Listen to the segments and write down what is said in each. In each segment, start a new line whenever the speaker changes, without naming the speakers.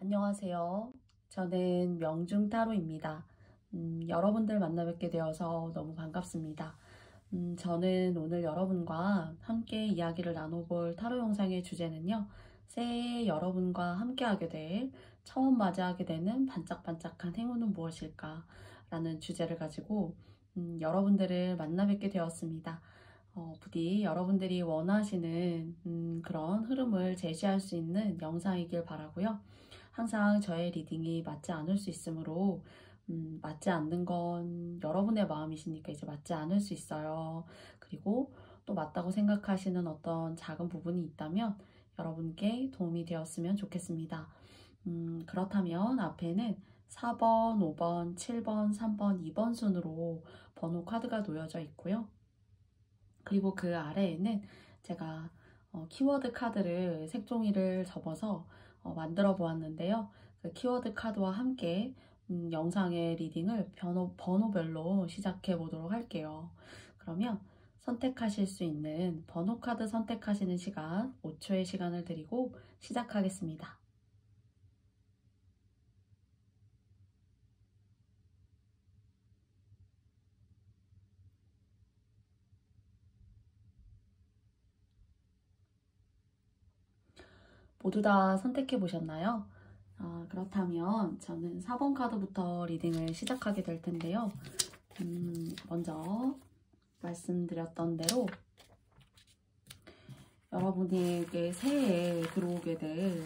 안녕하세요. 저는 명중타로입니다. 여러분들 만나 뵙게 되어서 너무 반갑습니다. 저는 오늘 여러분과 함께 이야기를 나눠볼 타로 영상의 주제는요. 새해 여러분과 함께하게 될 처음 맞이하게 되는 반짝반짝한 행운은 무엇일까? 라는 주제를 가지고 여러분들을 만나 뵙게 되었습니다. 부디 여러분들이 원하시는 그런 흐름을 제시할 수 있는 영상이길 바라고요. 항상 저의 리딩이 맞지 않을 수 있으므로 맞지 않는 건 여러분의 마음이시니까 이제 맞지 않을 수 있어요. 그리고 또 맞다고 생각하시는 어떤 작은 부분이 있다면 여러분께 도움이 되었으면 좋겠습니다. 그렇다면 앞에는 4번, 5번, 7번, 3번, 2번 순으로 번호 카드가 놓여져 있고요. 그리고 그 아래에는 제가 키워드 카드를 색종이를 접어서 만들어 보았는데요. 그 키워드 카드와 함께 영상의 리딩을 번호별로 시작해 보도록 할게요. 그러면 선택하실 수 있는 번호 카드 선택하시는 시간 5초의 시간을 드리고 시작하겠습니다. 모두 다 선택해 보셨나요? 그렇다면 저는 4번 카드부터 리딩을 시작하게 될 텐데요. 먼저 말씀드렸던 대로 여러분에게 새해에 들어오게 될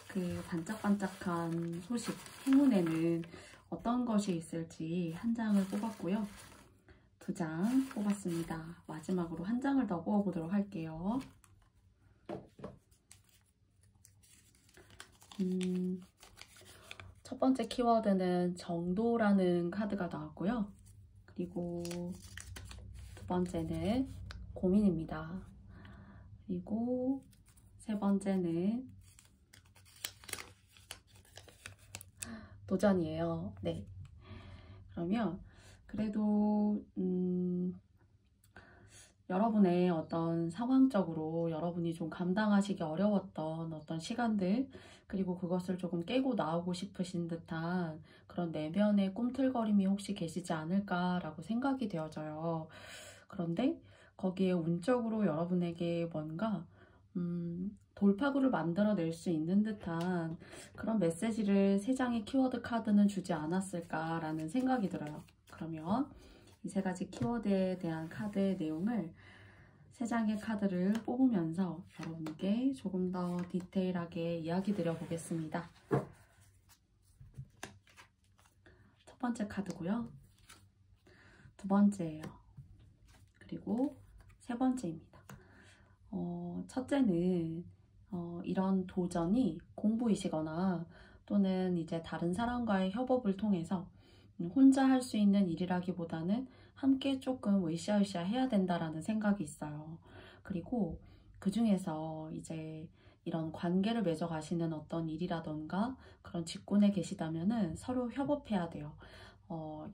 그 반짝반짝한 소식, 행운에는 어떤 것이 있을지 한 장을 뽑았고요. 2장 뽑았습니다. 마지막으로 한 장을 더 뽑아보도록 할게요. 첫 번째 키워드는 정도라는 카드가 나왔고요. 그리고 두 번째는 고민입니다. 그리고 세 번째는 도전이에요. 네. 그러면 그래도 여러분의 어떤 상황적으로 여러분이 좀 감당하시기 어려웠던 어떤 시간들, 그리고 그것을 조금 깨고 나오고 싶으신 듯한 그런 내면의 꿈틀거림이 혹시 계시지 않을까라고 생각이 되어져요. 그런데 거기에 운적으로 여러분에게 뭔가 돌파구를 만들어낼 수 있는 듯한 그런 메시지를 3장의 키워드 카드는 주지 않았을까라는 생각이 들어요. 그러면 이 3가지 키워드에 대한 카드의 내용을 3장의 카드를 뽑으면서 여러분께 조금 더 디테일하게 이야기 드려 보겠습니다. 첫 번째 카드고요. 두 번째예요. 그리고 세 번째입니다. 첫째는 이런 도전이 공부이시거나 또는 이제 다른 사람과의 협업을 통해서 혼자 할 수 있는 일이라기보다는 함께 조금 으쌰으쌰 해야 된다라는 생각이 있어요. 그리고 그 중에서 이제 이런 관계를 맺어 가시는 어떤 일이라던가 그런 직군에 계시다면은 서로 협업해야 돼요.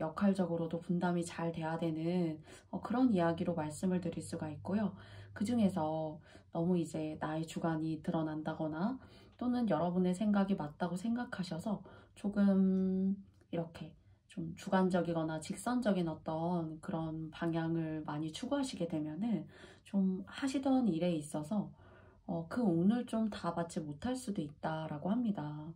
역할적으로도 분담이 잘 돼야 되는 그런 이야기로 말씀을 드릴 수가 있고요. 그 중에서 너무 이제 나의 주관이 드러난다거나 또는 여러분의 생각이 맞다고 생각하셔서 조금 이렇게 좀 주관적이거나 직선적인 어떤 그런 방향을 많이 추구하시게 되면은 좀 하시던 일에 있어서 그 운을 좀 다 받지 못할 수도 있다라고 합니다.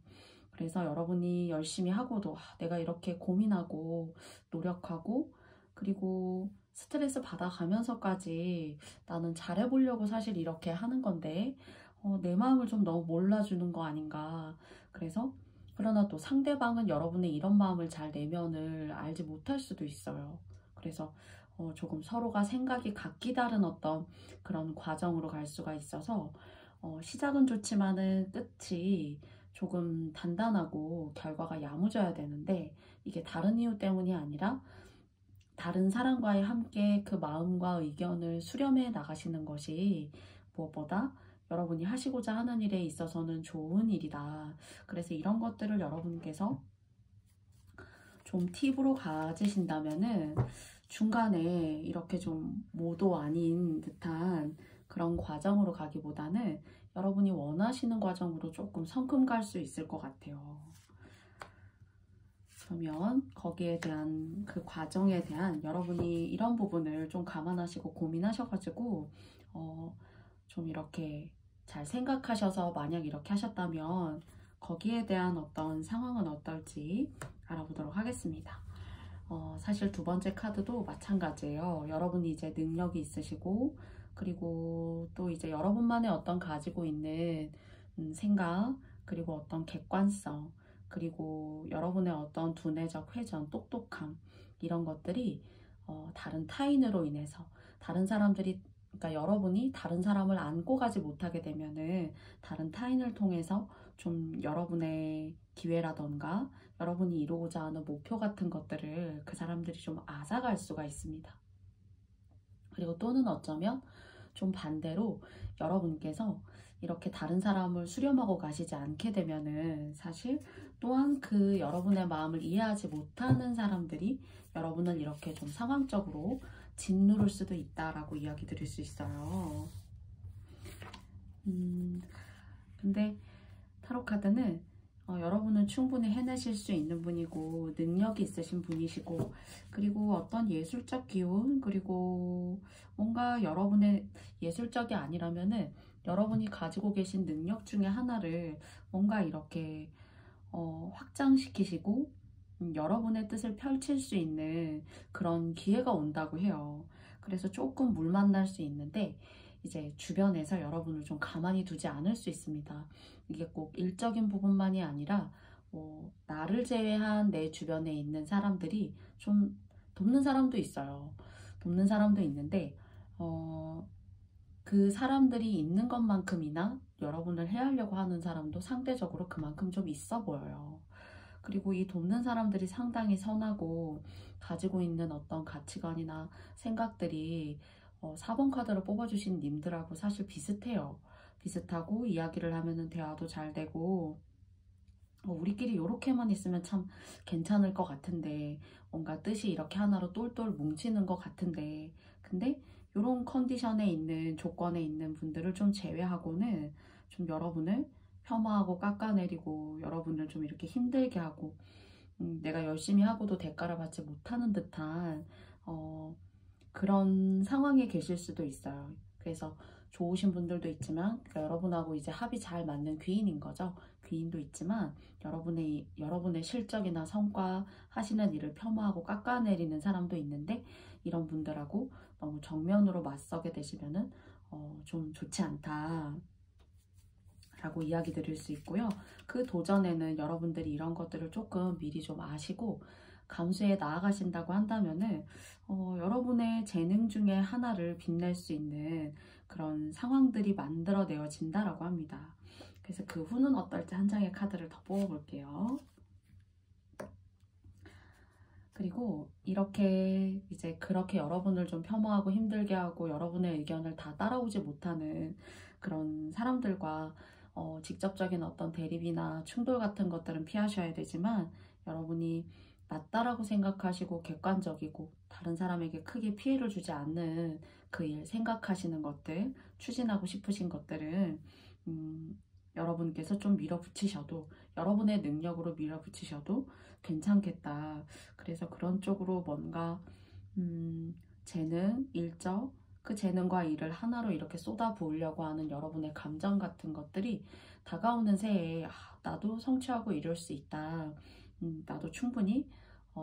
그래서 여러분이 열심히 하고도 내가 이렇게 고민하고 노력하고 그리고 스트레스 받아가면서까지 나는 잘해보려고 사실 이렇게 하는 건데 내 마음을 좀 너무 몰라주는 거 아닌가. 그래서 그러나 또 상대방은 여러분의 이런 마음을 잘 내면을 알지 못할 수도 있어요. 그래서 조금 서로가 생각이 각기 다른 어떤 그런 과정으로 갈 수가 있어서 시작은 좋지만은 끝이 조금 단단하고 결과가 야무져야 되는데 이게 다른 이유 때문이 아니라 다른 사람과의 함께 그 마음과 의견을 수렴해 나가시는 것이 무엇보다 여러분이 하시고자 하는 일에 있어서는 좋은 일이다. 그래서 이런 것들을 여러분께서 좀 팁으로 가지신다면은 중간에 이렇게 좀 모도 아닌 듯한 그런 과정으로 가기보다는 여러분이 원하시는 과정으로 조금 성큼 갈 수 있을 것 같아요. 그러면 거기에 대한 그 과정에 대한 여러분이 이런 부분을 좀 감안하시고 고민하셔가지고 좀 이렇게 잘 생각하셔서 만약 이렇게 하셨다면 거기에 대한 어떤 상황은 어떨지 알아보도록 하겠습니다. 사실 두 번째 카드도 마찬가지예요. 여러분이 이제 능력이 있으시고 그리고 또 이제 여러분만의 어떤 가지고 있는 생각 그리고 어떤 객관성 그리고 여러분의 어떤 두뇌적 회전, 똑똑함 이런 것들이 다른 타인으로 인해서 다른 사람들이 그러니까 여러분이 다른 사람을 안고 가지 못하게 되면은 다른 타인을 통해서 좀 여러분의 기회라던가 여러분이 이루고자 하는 목표 같은 것들을 그 사람들이 좀 앗아갈 수가 있습니다. 그리고 또는 어쩌면 좀 반대로 여러분께서 이렇게 다른 사람을 수렴하고 가시지 않게 되면은 사실 또한 그 여러분의 마음을 이해하지 못하는 사람들이 여러분을 이렇게 좀 상황적으로 짓누를 수도 있다라고 이야기 드릴 수 있어요. 근데 타로 카드는 여러분은 충분히 해내실 수 있는 분이고 능력이 있으신 분이시고 그리고 어떤 예술적 기운 그리고 뭔가 여러분의 예술적이 아니라면은 여러분이 가지고 계신 능력 중에 하나를 뭔가 이렇게 확장시키시고 여러분의 뜻을 펼칠 수 있는 그런 기회가 온다고 해요. 그래서 조금 물 만날 수 있는데 이제 주변에서 여러분을 좀 가만히 두지 않을 수 있습니다. 이게 꼭 일적인 부분만이 아니라 나를 제외한 내 주변에 있는 사람들이 좀 돕는 사람도 있어요. 돕는 사람도 있는데 그 사람들이 있는 것만큼이나 여러분을 해하려고 하는 사람도 상대적으로 그만큼 좀 있어 보여요. 그리고 이 돕는 사람들이 상당히 선하고 가지고 있는 어떤 가치관이나 생각들이 4번 카드를 뽑아주신 님들하고 사실 비슷해요. 비슷하고 이야기를 하면은 대화도 잘 되고 우리끼리 이렇게만 있으면 참 괜찮을 것 같은데 뭔가 뜻이 이렇게 하나로 똘똘 뭉치는 것 같은데 근데 이런 컨디션에 있는 조건에 있는 분들을 좀 제외하고는 좀 여러분을 폄하하고 깎아내리고 여러분을 좀 이렇게 힘들게 하고 내가 열심히 하고도 대가를 받지 못하는 듯한 그런 상황에 계실 수도 있어요. 그래서 좋으신 분들도 있지만 그러니까 여러분하고 이제 합이 잘 맞는 귀인인 거죠. 귀인도 있지만 여러분의 실적이나 성과 하시는 일을 폄하하고 깎아내리는 사람도 있는데 이런 분들하고 너무 정면으로 맞서게 되시면은 좀 좋지 않다 라고 이야기 드릴 수 있고요. 그 도전에는 여러분들이 이런 것들을 조금 미리 좀 아시고 감수해 나아가신다고 한다면은 여러분의 재능 중에 하나를 빛낼 수 있는 그런 상황들이 만들어내어진다라고 합니다. 그래서 그 후는 어떨지 한 장의 카드를 더 뽑아볼게요. 그리고 이렇게 이제 그렇게 여러분을 좀 폄하하고 힘들게 하고 여러분의 의견을 다 따라오지 못하는 그런 사람들과 직접적인 어떤 대립이나 충돌 같은 것들은 피하셔야 되지만 여러분이 맞다라고 생각하시고 객관적이고 다른 사람에게 크게 피해를 주지 않는 그 일 생각하시는 것들 추진하고 싶으신 것들은 여러분께서 좀 밀어붙이셔도 여러분의 능력으로 밀어붙이셔도 괜찮겠다. 그래서 그런 쪽으로 뭔가 재능, 일적 그 재능과 일을 하나로 이렇게 쏟아부으려고 하는 여러분의 감정 같은 것들이 다가오는 새해에 나도 성취하고 이룰 수 있다. 나도 충분히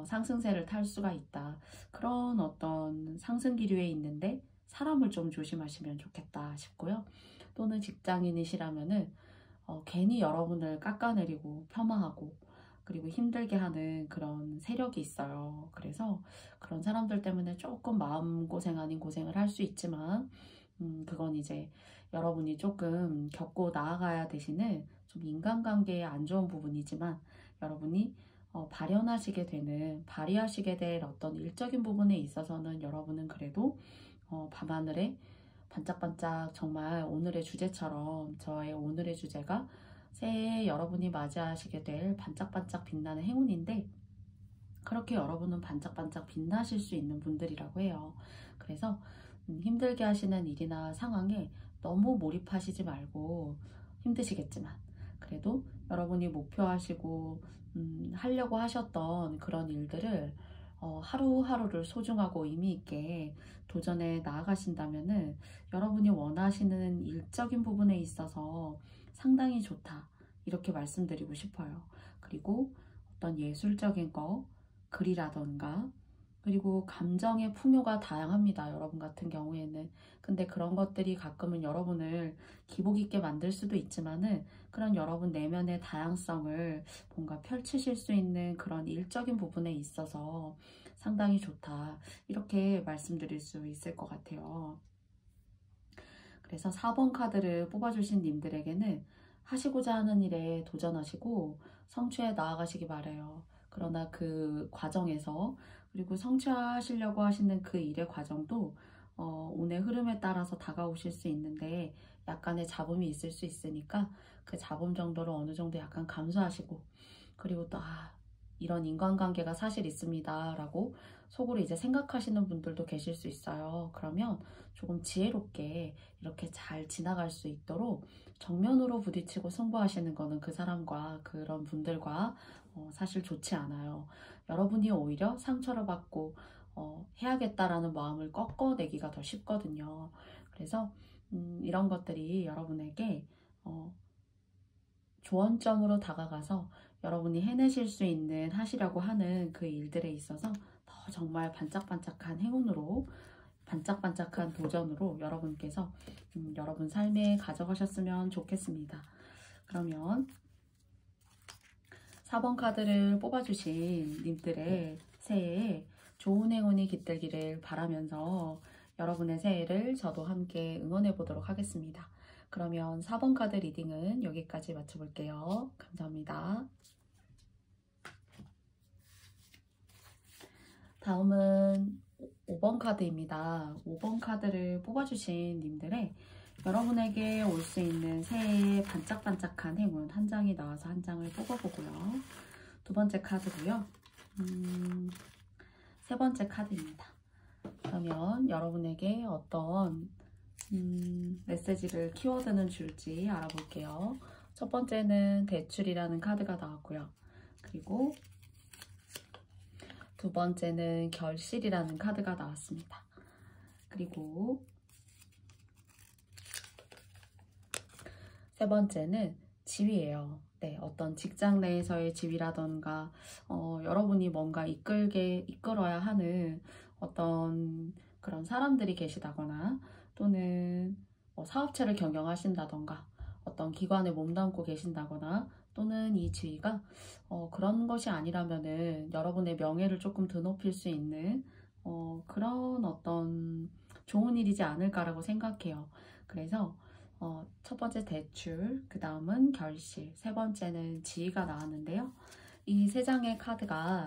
상승세를 탈 수가 있다. 그런 어떤 상승 기류에 있는데 사람을 좀 조심하시면 좋겠다 싶고요. 또는 직장인이시라면은 괜히 여러분을 깎아내리고 폄하하고 그리고 힘들게 하는 그런 세력이 있어요. 그래서 그런 사람들 때문에 조금 마음고생 아닌 고생을 할 수 있지만 그건 이제 여러분이 조금 겪고 나아가야 되시는 좀 인간관계에 안 좋은 부분이지만 여러분이 발휘하시게 될 어떤 일적인 부분에 있어서는 여러분은 그래도 밤하늘에 반짝반짝 정말 오늘의 주제처럼 저의 오늘의 주제가 새해에 여러분이 맞이하시게 될 반짝반짝 빛나는 행운인데 그렇게 여러분은 반짝반짝 빛나실 수 있는 분들이라고 해요. 그래서 힘들게 하시는 일이나 상황에 너무 몰입하시지 말고, 힘드시겠지만 그래도 여러분이 목표하시고 하려고 하셨던 그런 일들을 하루하루를 소중하고 의미 있게 도전해 나아가신다면은 여러분이 원하시는 일적인 부분에 있어서 상당히 좋다, 이렇게 말씀드리고 싶어요. 그리고 어떤 예술적인 거, 글이라던가, 그리고 감정의 풍요가 다양합니다, 여러분 같은 경우에는. 근데 그런 것들이 가끔은 여러분을 기복 있게 만들 수도 있지만은, 그런 여러분 내면의 다양성을 뭔가 펼치실 수 있는 그런 일적인 부분에 있어서 상당히 좋다, 이렇게 말씀드릴 수 있을 것 같아요. 그래서 4번 카드를 뽑아주신 님들에게는 하시고자 하는 일에 도전하시고 성취해 나아가시기 바라요. 그러나 그 과정에서, 그리고 성취하시려고 하시는 그 일의 과정도 운의 흐름에 따라서 다가오실 수 있는데 약간의 잡음이 있을 수 있으니까 그 잡음 정도를 어느 정도 약간 감수하시고, 그리고 또 이런 인간관계가 사실 있습니다 라고 속으로 이제 생각하시는 분들도 계실 수 있어요. 그러면 조금 지혜롭게 이렇게 잘 지나갈 수 있도록 정면으로 부딪히고 승부하시는 거는 그 사람과 그런 분들과 사실 좋지 않아요. 여러분이 오히려 상처를 받고 해야겠다라는 마음을 꺾어내기가 더 쉽거든요. 그래서 이런 것들이 여러분에게 조언점으로 다가가서 여러분이 해내실 수 있는, 하시려고 하는 그 일들에 있어서 더 정말 반짝반짝한 행운으로, 반짝반짝한 도전으로 여러분께서 여러분 삶에 가져가셨으면 좋겠습니다. 그러면 4번 카드를 뽑아주신 님들의 새해에 좋은 행운이 깃들기를 바라면서 여러분의 새해를 저도 함께 응원해 보도록 하겠습니다. 그러면 4번 카드 리딩은 여기까지 마쳐볼게요. 감사합니다. 다음은 5번 카드입니다. 5번 카드를 뽑아주신 님들의 여러분에게 올 수 있는 새해의 반짝반짝한 행운 한 장이 나와서 한 장을 뽑아보고요. 두 번째 카드고요. 세 번째 카드입니다. 그러면 여러분에게 어떤 메시지를, 키워드는 줄지 알아볼게요. 첫 번째는 대출이라는 카드가 나왔고요. 그리고 두 번째는 결실이라는 카드가 나왔습니다. 그리고 세 번째는 지위예요. 네, 어떤 직장 내에서의 지위라던가 여러분이 뭔가 이끌어야 하는 어떤 그런 사람들이 계시다거나, 또는 사업체를 경영하신다던가 어떤 기관에 몸담고 계신다거나, 또는 이 지위가 그런 것이 아니라면은 여러분의 명예를 조금 드높일 수 있는 그런 어떤 좋은 일이지 않을까라고 생각해요. 그래서 첫 번째 대출, 그 다음은 결실, 세 번째는 지위가 나왔는데요. 이 세 장의 카드가,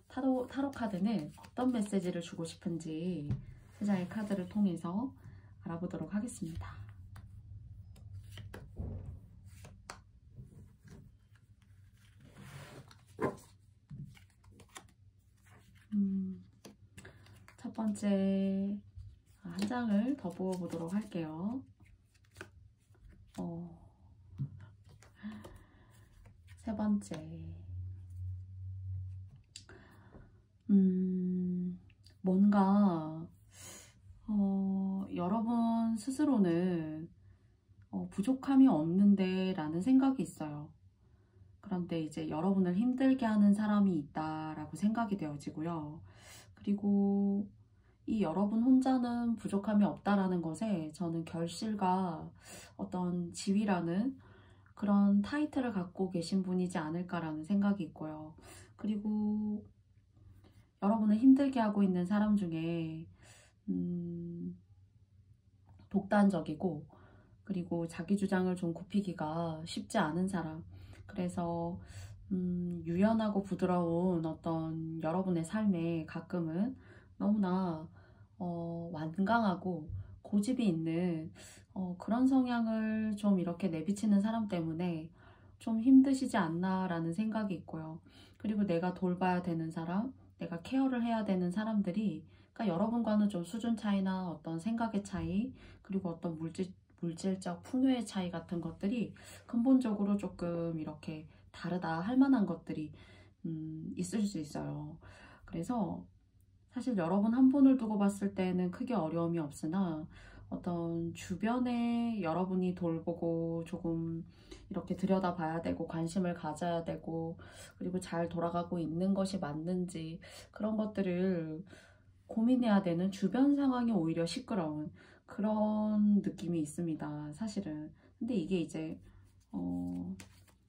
타로 카드는 어떤 메시지를 주고 싶은지 세 장의 카드를 통해서 알아보도록 하겠습니다. 첫 번째 한 장을 더 뽑아보도록 할게요. 세 번째, 뭔가 여러분 스스로는 부족함이 없는데 라는 생각이 있어요. 그런데 이제 여러분을 힘들게 하는 사람이 있다라고 생각이 되어지고요. 그리고 이 여러분 혼자는 부족함이 없다라는 것에 저는 결실과 어떤 지위라는 그런 타이틀을 갖고 계신 분이지 않을까라는 생각이 있고요. 그리고 여러분을 힘들게 하고 있는 사람 중에 독단적이고, 그리고 자기 주장을 좀 굽히기가 쉽지 않은 사람, 그래서 유연하고 부드러운 어떤 여러분의 삶에 가끔은 너무나 완강하고 고집이 있는 그런 성향을 좀 이렇게 내비치는 사람 때문에 좀 힘드시지 않나 라는 생각이 있고요. 그리고 내가 돌봐야 되는 사람, 내가 케어를 해야 되는 사람들이, 그러니까 여러분과는 좀 수준 차이나 어떤 생각의 차이, 그리고 어떤 물질적 풍요의 차이 같은 것들이 근본적으로 조금 이렇게 다르다 할 만한 것들이 있을 수 있어요. 그래서 사실 여러분 한 분을 두고 봤을 때는 크게 어려움이 없으나 어떤 주변에 여러분이 돌보고 조금 이렇게 들여다봐야 되고 관심을 가져야 되고 그리고 잘 돌아가고 있는 것이 맞는지 그런 것들을 고민해야 되는 주변 상황이 오히려 시끄러운 그런 느낌이 있습니다. 사실은. 근데 이게 이제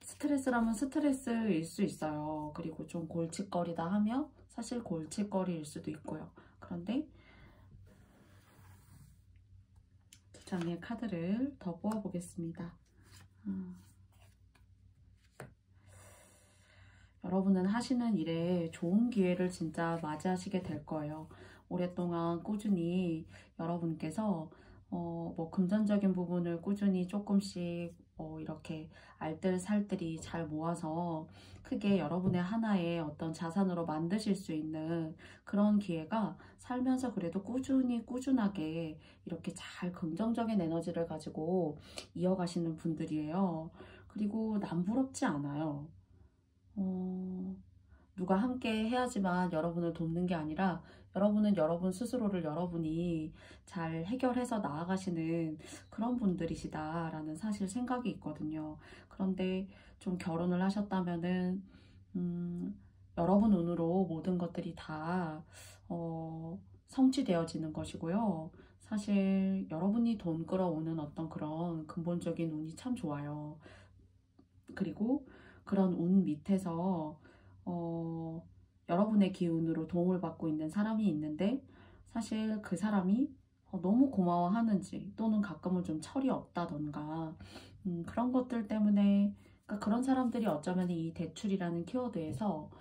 스트레스라면 스트레스일 수 있어요. 그리고 좀 골칫거리다 하면 사실 골칫거리일 수도 있고요. 그런데 두 장의 카드를 더 뽑아보겠습니다. 여러분은 하시는 일에 좋은 기회를 진짜 맞이하시게 될 거예요. 오랫동안 꾸준히 여러분께서 뭐 금전적인 부분을 꾸준히 조금씩 이렇게 알뜰살뜰히 잘 모아서 크게 여러분의 하나의 어떤 자산으로 만드실 수 있는 그런 기회가 살면서 그래도 꾸준하게 이렇게 잘 긍정적인 에너지를 가지고 이어가시는 분들이에요. 그리고 남부럽지 않아요. 누가 함께 해야지만 여러분을 돕는 게 아니라 여러분은 여러분 스스로를 여러분이 잘 해결해서 나아가시는 그런 분들이시다라는 사실 생각이 있거든요. 그런데 좀 결혼을 하셨다면은 여러분 운으로 모든 것들이 다 성취되어지는 것이고요. 사실 여러분이 돈 끌어오는 어떤 그런 근본적인 운이 참 좋아요. 그리고 그런 운 밑에서 여러분의 기운으로 도움을 받고 있는 사람이 있는데 사실 그 사람이 너무 고마워하는지 또는 가끔은 좀 철이 없다던가 그런 것들 때문에 그러니까 그런 사람들이 어쩌면 이 대출이라는 키워드에서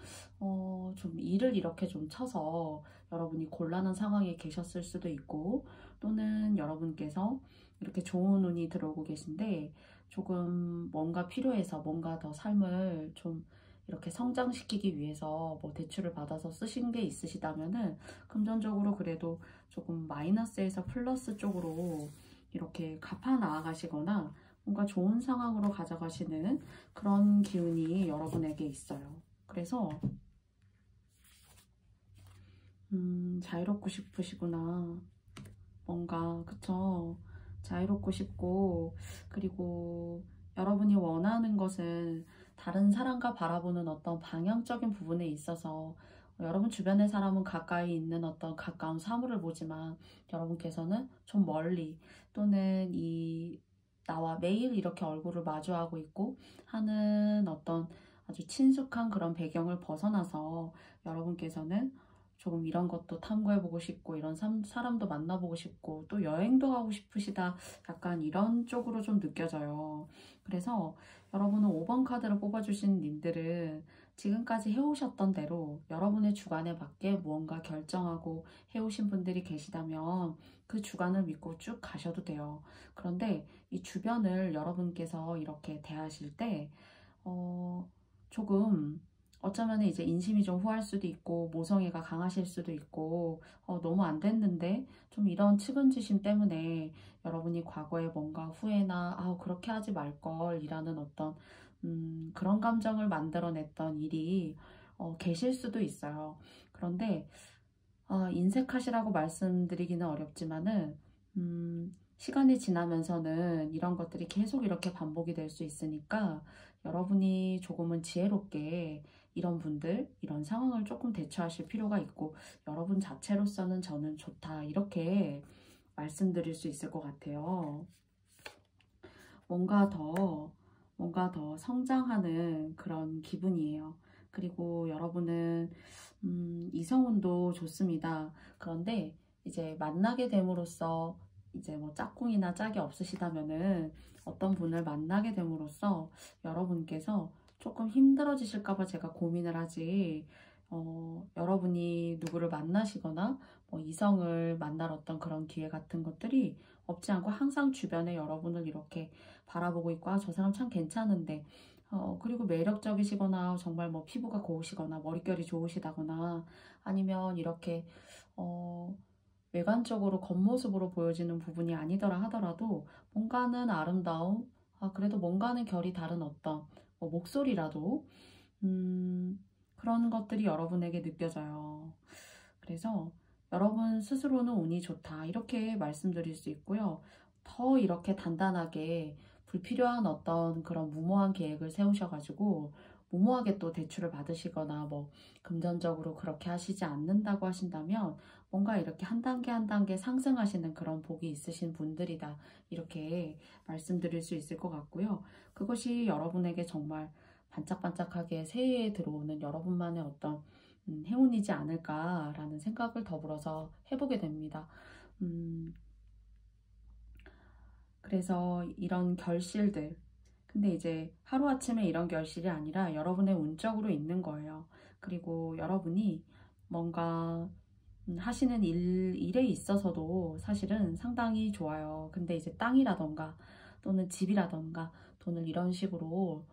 좀 일을 이렇게 좀 쳐서 여러분이 곤란한 상황에 계셨을 수도 있고 또는 여러분께서 이렇게 좋은 운이 들어오고 계신데 조금 뭔가 필요해서 뭔가 더 삶을 좀 이렇게 성장시키기 위해서 뭐 대출을 받아서 쓰신 게 있으시다면은 금전적으로 그래도 조금 마이너스에서 플러스 쪽으로 이렇게 갚아 나아가시거나 뭔가 좋은 상황으로 가져가시는 그런 기운이 여러분에게 있어요. 그래서 자유롭고 싶으시구나. 뭔가 그쵸? 자유롭고 싶고 그리고 여러분이 원하는 것은 다른 사람과 바라보는 어떤 방향적인 부분에 있어서 여러분 주변의 사람은 가까이 있는 어떤 가까운 사물을 보지만 여러분께서는 좀 멀리 또는 이 나와 매일 이렇게 얼굴을 마주하고 있고 하는 어떤 아주 친숙한 그런 배경을 벗어나서 여러분께서는 조금 이런 것도 탐구해보고 싶고 이런 사람도 만나보고 싶고 또 여행도 가고 싶으시다 약간 이런 쪽으로 좀 느껴져요. 그래서 여러분은 5번 카드를 뽑아주신 님들은 지금까지 해오셨던 대로 여러분의 주관에 맞게 무언가 결정하고 해오신 분들이 계시다면 그 주관을 믿고 쭉 가셔도 돼요. 그런데 이 주변을 여러분께서 이렇게 대하실 때 조금 어쩌면 이제 인심이 좀 후할 수도 있고 모성애가 강하실 수도 있고 너무 안 됐는데 좀 이런 측은지심 때문에 여러분이 과거에 뭔가 후회나 그렇게 하지 말걸 이라는 어떤 그런 감정을 만들어냈던 일이 계실 수도 있어요. 그런데 인색하시라고 말씀드리기는 어렵지만은 시간이 지나면서는 이런 것들이 계속 이렇게 반복이 될 수 있으니까 여러분이 조금은 지혜롭게 이런 분들, 이런 상황을 조금 대처하실 필요가 있고 여러분 자체로서는 저는 좋다 이렇게 말씀드릴 수 있을 것 같아요. 뭔가 더 성장하는 그런 기분이에요. 그리고 여러분은 이성운도 좋습니다. 그런데 이제 만나게 됨으로써 이제 뭐 짝꿍이나 짝이 없으시다면은 어떤 분을 만나게 됨으로써 여러분께서 조금 힘들어지실까봐 제가 고민을 하지 여러분이 누구를 만나시거나 뭐 이성을 만날 어떤 그런 기회 같은 것들이 없지 않고 항상 주변에 여러분을 이렇게 바라보고 있고 저 사람 참 괜찮은데 그리고 매력적이시거나 정말 뭐 피부가 고우시거나 머릿결이 좋으시다거나 아니면 이렇게 외관적으로 겉모습으로 보여지는 부분이 아니더라 하더라도 뭔가는 아름다움, 그래도 뭔가는 결이 다른 어떤 뭐 목소리라도 그런 것들이 여러분에게 느껴져요. 그래서 여러분 스스로는 운이 좋다 이렇게 말씀드릴 수 있고요. 더 이렇게 단단하게 불필요한 어떤 그런 무모한 계획을 세우셔가지고 무모하게 또 대출을 받으시거나 뭐 금전적으로 그렇게 하시지 않는다고 하신다면 뭔가 이렇게 한 단계 한 단계 상승하시는 그런 복이 있으신 분들이다 이렇게 말씀드릴 수 있을 것 같고요. 그것이 여러분에게 정말 반짝반짝하게 새해에 들어오는 여러분만의 어떤 행운이지 않을까라는 생각을 더불어서 해보게 됩니다. 그래서 이런 결실들, 근데 이제 하루아침에 이런 결실이 아니라 여러분의 운적으로 있는 거예요. 그리고 여러분이 뭔가 하시는 일에 있어서도 사실은 상당히 좋아요. 근데 이제 땅이라던가 또는 집이라던가 돈을 이런 식으로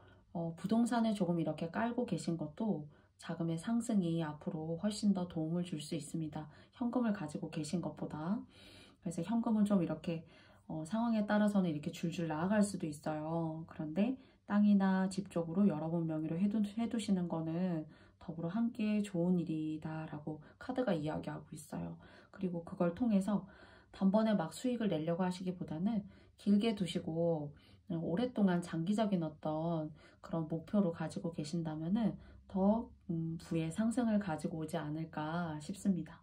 부동산에 조금 이렇게 깔고 계신 것도 자금의 상승이 앞으로 훨씬 더 도움을 줄 수 있습니다. 현금을 가지고 계신 것보다. 그래서 현금은 좀 이렇게 상황에 따라서는 이렇게 줄줄 나아갈 수도 있어요. 그런데 땅이나 집 쪽으로 여러분 명의로 해두시는 거는 더불어 함께 좋은 일이다라고 카드가 이야기하고 있어요. 그리고 그걸 통해서 단번에 막 수익을 내려고 하시기보다는 길게 두시고 오랫동안 장기적인 어떤 그런 목표로 가지고 계신다면은 더 부의 상승을 가지고 오지 않을까 싶습니다.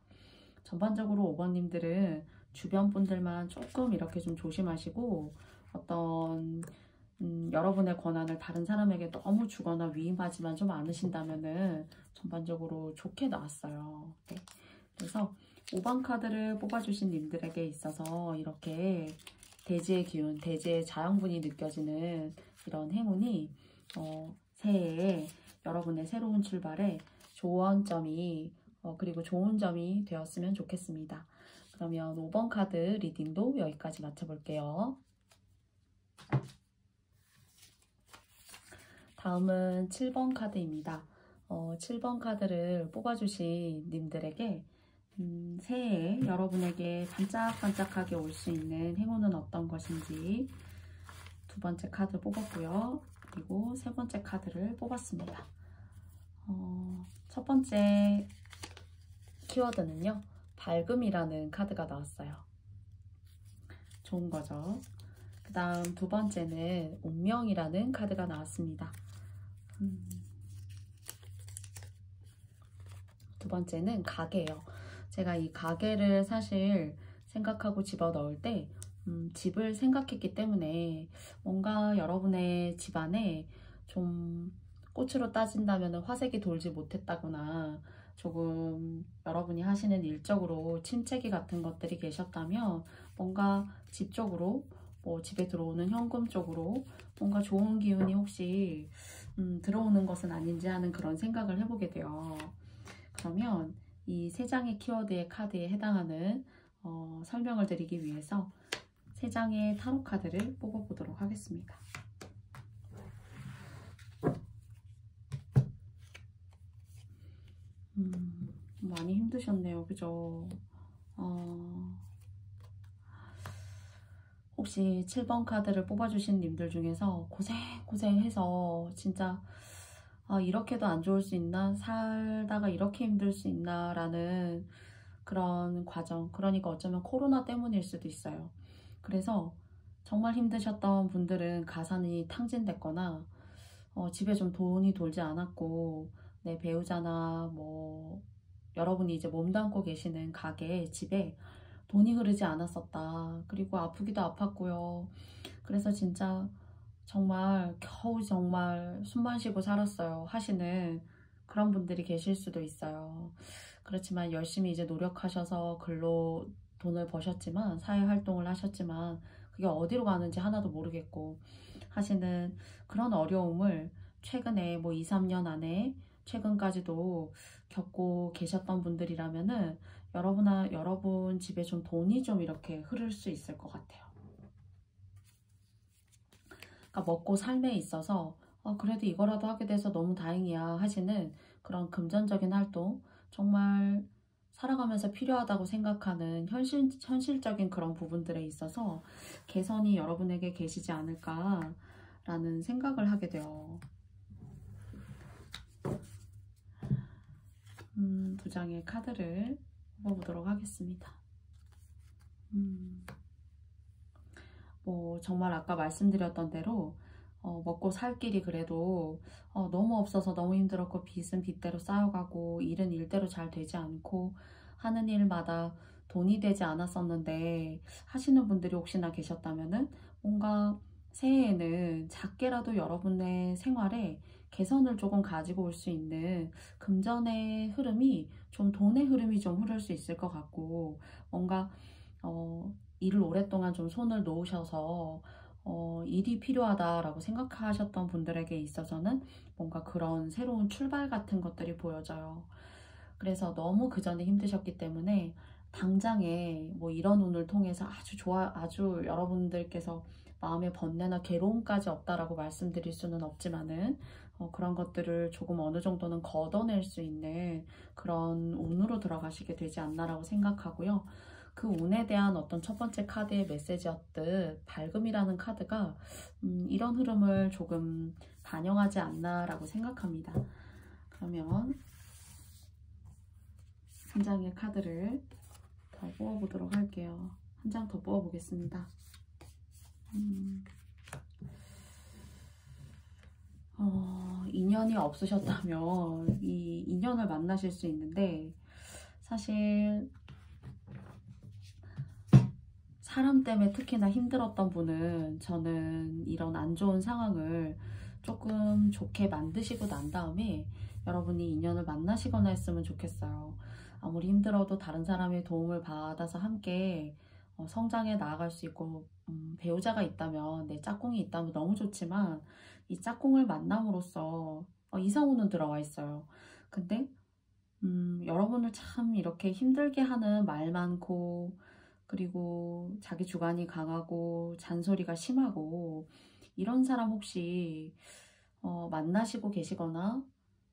전반적으로 5번님들은 주변 분들만 조금 이렇게 좀 조심하시고 어떤 여러분의 권한을 다른 사람에게 너무 주거나 위임하지만 좀 않으신다면은 전반적으로 좋게 나왔어요. 네. 그래서 5번 카드를 뽑아주신 님들에게 있어서 이렇게 대지의 기운, 대지의 자양분이 느껴지는 이런 행운이 새해에 여러분의 새로운 출발에 조언점이 그리고 좋은 점이 되었으면 좋겠습니다. 그러면 5번 카드 리딩도 여기까지 마쳐볼게요. 다음은 7번 카드입니다. 7번 카드를 뽑아주신 님들에게 새해에 여러분에게 반짝반짝하게 올 수 있는 행운은 어떤 것인지 두 번째 카드 뽑았고요. 그리고 세 번째 카드를 뽑았습니다. 첫 번째 키워드는요. 밝음이라는 카드가 나왔어요. 좋은 거죠. 그 다음 두 번째는 운명이라는 카드가 나왔습니다. 두 번째는 가게예요. 제가 이 가게를 사실 생각하고 집어넣을 때 집을 생각했기 때문에 뭔가 여러분의 집안에 좀 꽃으로 따진다면 화색이 돌지 못했다거나 조금 여러분이 하시는 일적으로 침체기 같은 것들이 계셨다면 뭔가 집 쪽으로 뭐 집에 들어오는 현금 쪽으로 뭔가 좋은 기운이 혹시 들어오는 것은 아닌지 하는 그런 생각을 해보게 돼요. 그러면 이 세 장의 키워드의 카드에 해당하는 설명을 드리기 위해서 세 장의 타로 카드를 뽑아보도록 하겠습니다. 많이 힘드셨네요. 그죠? 혹시 7번 카드를 뽑아주신 님들 중에서 고생해서 진짜 이렇게도 안 좋을 수 있나? 살다가 이렇게 힘들 수 있나? 라는 그런 과정, 그러니까 어쩌면 코로나 때문일 수도 있어요. 그래서 정말 힘드셨던 분들은 가산이 탕진됐거나 집에 좀 돈이 돌지 않았고 내 배우자나 뭐 여러분이 이제 몸담고 계시는 가게, 집에 돈이 흐르지 않았었다. 그리고 아프기도 아팠고요. 그래서 진짜 정말 겨우 정말 숨만 쉬고 살았어요 하시는 그런 분들이 계실 수도 있어요. 그렇지만 열심히 이제 노력하셔서 글로 돈을 버셨지만 사회활동을 하셨지만 그게 어디로 가는지 하나도 모르겠고 하시는 그런 어려움을 최근에 뭐 2, 3년 안에 최근까지도 겪고 계셨던 분들이라면은 여러분 집에 좀 돈이 좀 이렇게 흐를 수 있을 것 같아요. 그러니까 먹고 삶에 있어서 그래도 이거라도 하게 돼서 너무 다행이야 하시는 그런 금전적인 활동, 정말 살아가면서 필요하다고 생각하는 현실적인 그런 부분들에 있어서 개선이 여러분에게 계시지 않을까라는 생각을 하게 돼요. 두 장의 카드를 뽑아보도록 하겠습니다. 뭐 정말 아까 말씀드렸던 대로 먹고 살 길이 그래도 너무 없어서 너무 힘들었고, 빚은 빚대로 쌓여가고, 일은 일대로 잘 되지 않고, 하는 일마다 돈이 되지 않았었는데 하시는 분들이 혹시나 계셨다면은, 뭔가 새해에는 작게라도 여러분의 생활에 개선을 조금 가지고 올 수 있는 금전의 흐름이 좀, 돈의 흐름이 좀 흐를 수 있을 것 같고, 뭔가 일을 오랫동안 좀 손을 놓으셔서 일이 필요하다라고 생각하셨던 분들에게 있어서는 뭔가 그런 새로운 출발 같은 것들이 보여져요. 그래서 너무 그 전에 힘드셨기 때문에 당장에 뭐 이런 운을 통해서 아주 여러분들께서 마음의 번뇌나 괴로움까지 없다라고 말씀드릴 수는 없지만은, 그런 것들을 조금 어느 정도는 걷어낼 수 있는 그런 운으로 들어가시게 되지 않나라고 생각하고요. 그 운에 대한 어떤 첫 번째 카드의 메시지였듯 밝음이라는 카드가 이런 흐름을 조금 반영하지 않나라고 생각합니다. 그러면 한 장의 카드를 더 뽑아보도록 할게요. 한 장 더 뽑아보겠습니다. 인연이 없으셨다면 이 인연을 만나실 수 있는데, 사실 사람 때문에 특히나 힘들었던 분은, 저는 이런 안 좋은 상황을 조금 좋게 만드시고 난 다음에 여러분이 인연을 만나시거나 했으면 좋겠어요. 아무리 힘들어도 다른 사람의 도움을 받아서 함께 성장해 나아갈 수 있고, 배우자가 있다면, 내 짝꿍이 있다면 너무 좋지만, 이 짝꿍을 만남으로써 이성운은 들어와 있어요. 근데 여러분을 참 이렇게 힘들게 하는 말 많고, 그리고 자기 주관이 강하고 잔소리가 심하고, 이런 사람 혹시 만나시고 계시거나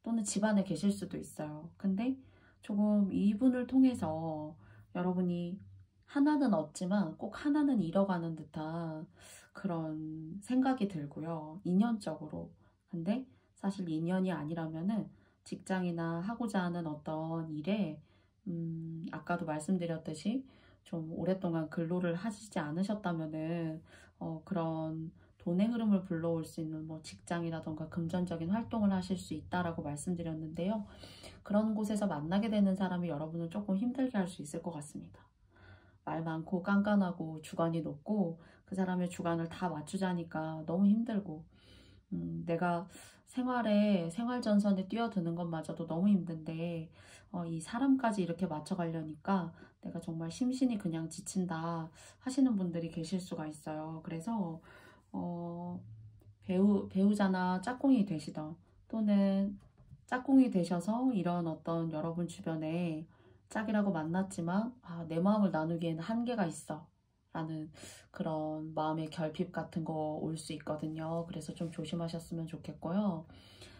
또는 집안에 계실 수도 있어요. 근데 조금 이분을 통해서 여러분이 하나는 얻지만 꼭 하나는 잃어가는 듯한 그런 생각이 들고요. 인연적으로. 근데 사실 인연이 아니라면은 직장이나 하고자 하는 어떤 일에 아까도 말씀드렸듯이 좀 오랫동안 근로를 하시지 않으셨다면은 그런 돈의 흐름을 불러올 수 있는 뭐 직장이라던가 금전적인 활동을 하실 수 있다라고 말씀드렸는데요. 그런 곳에서 만나게 되는 사람이 여러분을 조금 힘들게 할 수 있을 것 같습니다. 말 많고 깐깐하고 주관이 높고, 그 사람의 주관을 다 맞추자니까 너무 힘들고, 내가 생활 전선에 뛰어드는 것마저도 너무 힘든데 이 사람까지 이렇게 맞춰가려니까 내가 정말 심신이 그냥 지친다 하시는 분들이 계실 수가 있어요. 그래서 배우자나 짝꿍이 되시던, 또는 짝꿍이 되셔서 이런 어떤 여러분 주변에 짝이라고 만났지만 내 마음을 나누기에는 한계가 있어 라는 그런 마음의 결핍 같은 거 올 수 있거든요. 그래서 좀 조심하셨으면 좋겠고요.